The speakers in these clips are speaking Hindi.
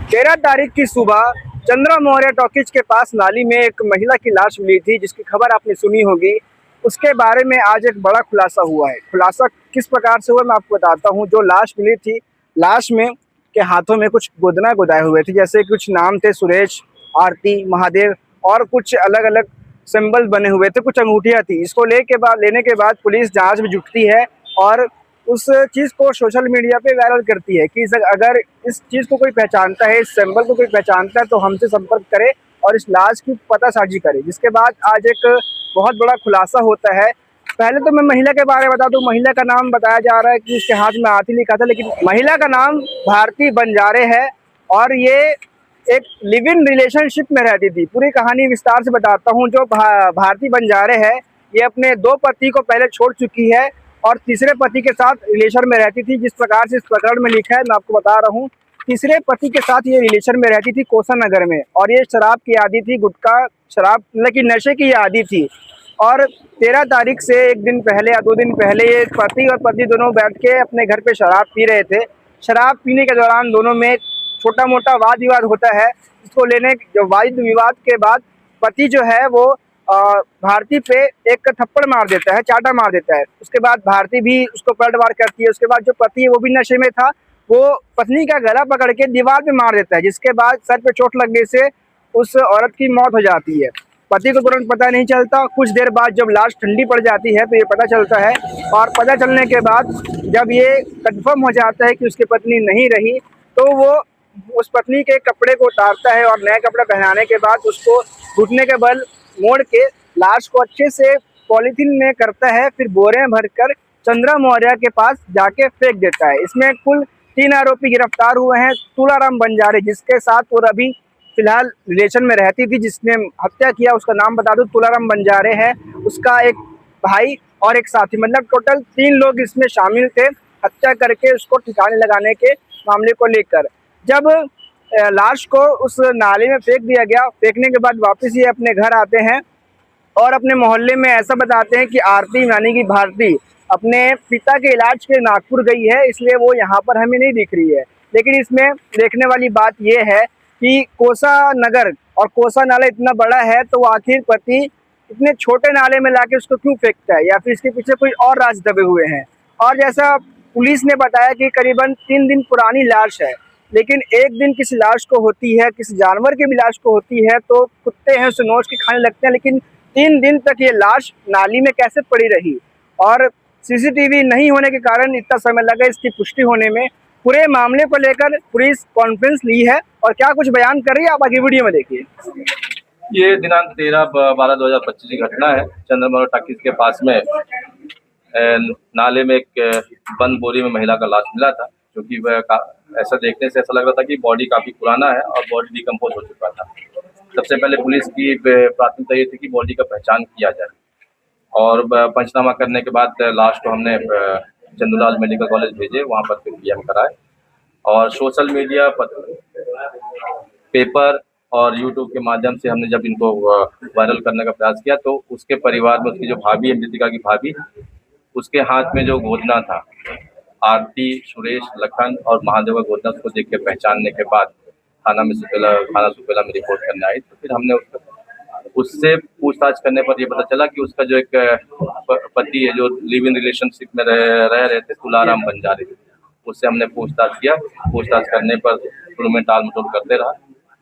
13 तारीख की सुबह चंद्रा मौर्य टॉकीज के पास नाली में एक महिला की लाश मिली थी, जिसकी खबर आपने सुनी होगी। उसके बारे में आज एक बड़ा खुलासा हुआ है। खुलासा किस प्रकार से हुआ मैं आपको बताता हूँ। जो लाश मिली थी, लाश में के हाथों में कुछ गोदना गोदाए हुए थे, जैसे कुछ नाम थे सुरेश, आरती, महादेव और कुछ अलग अलग सिंबल बने हुए थे, कुछ अंगूठियाँ थी। इसको लेने के बाद पुलिस जाँच में जुटती है और उस चीज़ को सोशल मीडिया पे वायरल करती है कि अगर इस चीज़ को कोई पहचानता है, इस सिंबल को कोई पहचानता है तो हमसे संपर्क करे और इस लाश की पतासाजी करे। जिसके बाद आज एक बहुत बड़ा खुलासा होता है। पहले तो मैं महिला के बारे में बता दूं। महिला का नाम बताया जा रहा है कि उसके हाथ में आरती लिखा था, लेकिन महिला का नाम भारती बंजारे है और ये एक लिव इन रिलेशनशिप में रहती थी। पूरी कहानी विस्तार से बताता हूँ। जो भारती बंजारे है, ये अपने 2 पति को पहले छोड़ चुकी है और तीसरे पति के साथ रिलेशन में रहती थी। जिस प्रकार से इस प्रकरण में लिखा है मैं आपको बता रहा हूँ। तीसरे पति के साथ ये रिलेशन में रहती थी कोसा नगर में, और ये शराब की आदी थी, गुटखा शराब मतलब कि नशे की आदी थी। और 13 तारीख से एक दिन पहले या 2 दिन पहले ये पति और पत्नी दोनों बैठ के अपने घर पे शराब पी रहे थे। शराब पीने के दौरान दोनों में छोटा मोटा वाद विवाद होता है। इसको लेने जो वाद विवाद के बाद पति जो है वो भारती पे एक थप्पड़ मार देता है, चाटा मार देता है। उसके बाद भारती भी उसको पलटवार करती है। उसके बाद जो पति है वो भी नशे में था, वो पत्नी का गला पकड़ के दीवार पे मार देता है, जिसके बाद सर पे चोट लगने से उस औरत की मौत हो जाती है। पति को तुरंत पता नहीं चलता। कुछ देर बाद जब लाश ठंडी पड़ जाती है तो ये पता चलता है, और पता चलने के बाद जब ये कंफर्म हो जाता है कि उसकी पत्नी नहीं रही, तो वो उस पत्नी के कपड़े को उतारता है और नए कपड़े पहनाने के बाद उसको घुटने के बल मोड़ के लाश को अच्छे से पॉलीथीन में करता है, फिर बोरे में भरकर चंद्रा मौर्य के पास जाके फेंक देता है। इसमें कुल 3 आरोपी गिरफ्तार हुए हैं। तुलाराम बंजारे, जिसके साथ वो अभी फिलहाल रिलेशन में रहती थी, जिसने हत्या किया, उसका नाम बता दूं, तुलाराम बंजारे है। उसका एक भाई और एक साथी, मतलब टोटल 3 लोग इसमें शामिल थे हत्या करके उसको ठिकाने लगाने के मामले को लेकर। जब लाश को उस नाले में फेंक दिया गया, फेंकने के बाद वापस ये अपने घर आते हैं और अपने मोहल्ले में ऐसा बताते हैं कि आरती यानी कि भारती अपने पिता के इलाज के नागपुर गई है, इसलिए वो यहाँ पर हमें नहीं दिख रही है। लेकिन इसमें देखने वाली बात ये है कि कोसा नगर और कोसा नाला इतना बड़ा है, तो आखिर पति इतने छोटे नाले में लाके उसको क्यों फेंकता है, या फिर इसके पीछे कोई और राज दबे हुए हैं। और जैसा पुलिस ने बताया कि करीबन 3 दिन पुरानी लाश है, लेकिन एक दिन किसी लाश को होती है, किसी जानवर की भी लाश को होती है तो कुत्ते हैं उसे नोच के खाने लगते हैं, लेकिन 3 दिन तक ये लाश नाली में कैसे पड़ी रही। और सीसीटीवी नहीं होने के कारण इतना समय लगा इसकी पुष्टि होने में। पूरे मामले को लेकर पुलिस कॉन्फ्रेंस ली है और क्या कुछ बयान कर रही है, आप आगे वीडियो में देखिए। ये दिनांक 13/12/2025 की घटना है। चंद्रमौर्य टॉकीज के पास में नाले में एक बंद बोरी में महिला का लाश मिला था, जो कि ऐसा देखने से ऐसा लग रहा था कि बॉडी काफ़ी पुराना है और बॉडी डिकम्पोज हो चुका था। सबसे पहले पुलिस की प्राथमिकता ये थी कि बॉडी का पहचान किया जाए, और पंचनामा करने के बाद लाश को हमने चंदूलाल मेडिकल कॉलेज भेजे, वहाँ पर फिर पीएम कराए। और सोशल मीडिया, पेपर और यूट्यूब के माध्यम से हमने जब इनको वायरल करने का प्रयास किया, तो उसके परिवार में उसकी जो भाभी है, मृतिका की भाभी, उसके हाथ में जो गोदना था, आरती, सुरेश, लखन और महादेव का गोदना, उसको देख के पहचानने के बाद थाना सुपेला में रिपोर्ट करने आई। तो फिर हमने उससे पूछताछ करने पर यह पता चला कि उसका जो एक पति है, जो लिव इन रिलेशनशिप में रह रहे थे, तुलाराम बंजारे, उससे हमने पूछताछ किया। पूछताछ करने पर शुरू में टाल मटोल करते रहा।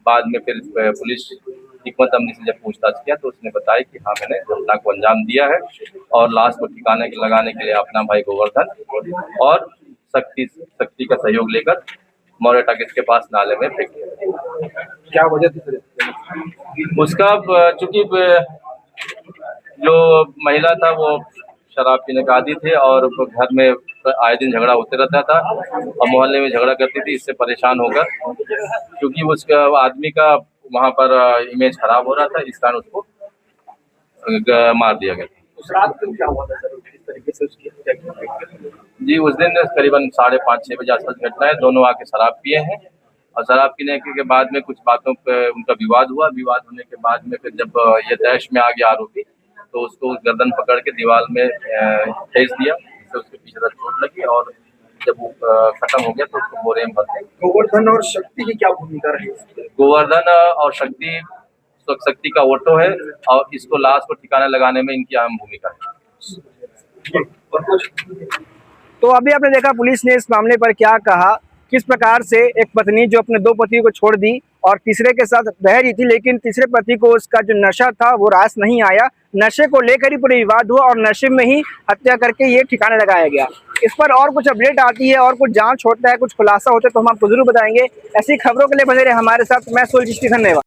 बाद में फिर पुलिस हिकमत अमनी से जब पूछताछ किया तो उसने बताया कि हाँ, मैंने घटना को अंजाम दिया है और लाश को ठिकाने लगाने के लिए अपना भाई गोवर्धन और शक्ति का सहयोग लेकर मौर्य टॉकीज के पास नाले में फेंक दिया। क्या वजह थी उसका? चूंकि जो महिला था वो शराब पीने का आदी थे और घर में आए दिन झगड़ा होते रहता था और मोहल्ले में झगड़ा करती थी। इससे परेशान होकर, क्योंकि उसका आदमी का वहाँ पर इमेज खराब हो रहा था, इस कारण उसको मार दिया गया। उस रात को क्या हुआ था सर, किस तरीके से उसकी हत्या की? जी, उस दिन करीबन 5:30-6 बजे आसपास घटना है। दोनों आके शराब पिए हैं और शराब पीने के बाद में कुछ बातों पे उनका विवाद हुआ। विवाद होने के बाद में फिर जब ये तैश में आ गया आरोपी, तो उसको गर्दन पकड़ के दीवार में ठेस दिया, जिससे उसके पीछे तक चोट लगी और जब वो खत्म हो गया तो उसको बोरे में भरते। गोवर्धन और शक्ति की क्या भूमिका रही है? गोवर्धन और शक्ति, शक्ति का ऑटो है और इसको लाश को ठिकाने लगाने में इनकी अहम भूमिका है। तो अभी आपने देखा पुलिस ने इस मामले पर क्या कहा, किस प्रकार से एक पत्नी जो अपने 2 पतियों को छोड़ दी और तीसरे के साथ रह रही थी, लेकिन तीसरे पति को उसका जो नशा था वो रास नहीं आया, नशे को लेकर ही पूरे विवाद हुआ और नशे में ही हत्या करके ये ठिकाने लगाया गया। इस पर और कुछ अपडेट आती है और कुछ जांच होता है, कुछ खुलासा होता है तो हम आपको जरूर बताएंगे। ऐसी खबरों के लिए बने रहे हमारे साथ। मैं सुलझ, धन्यवाद।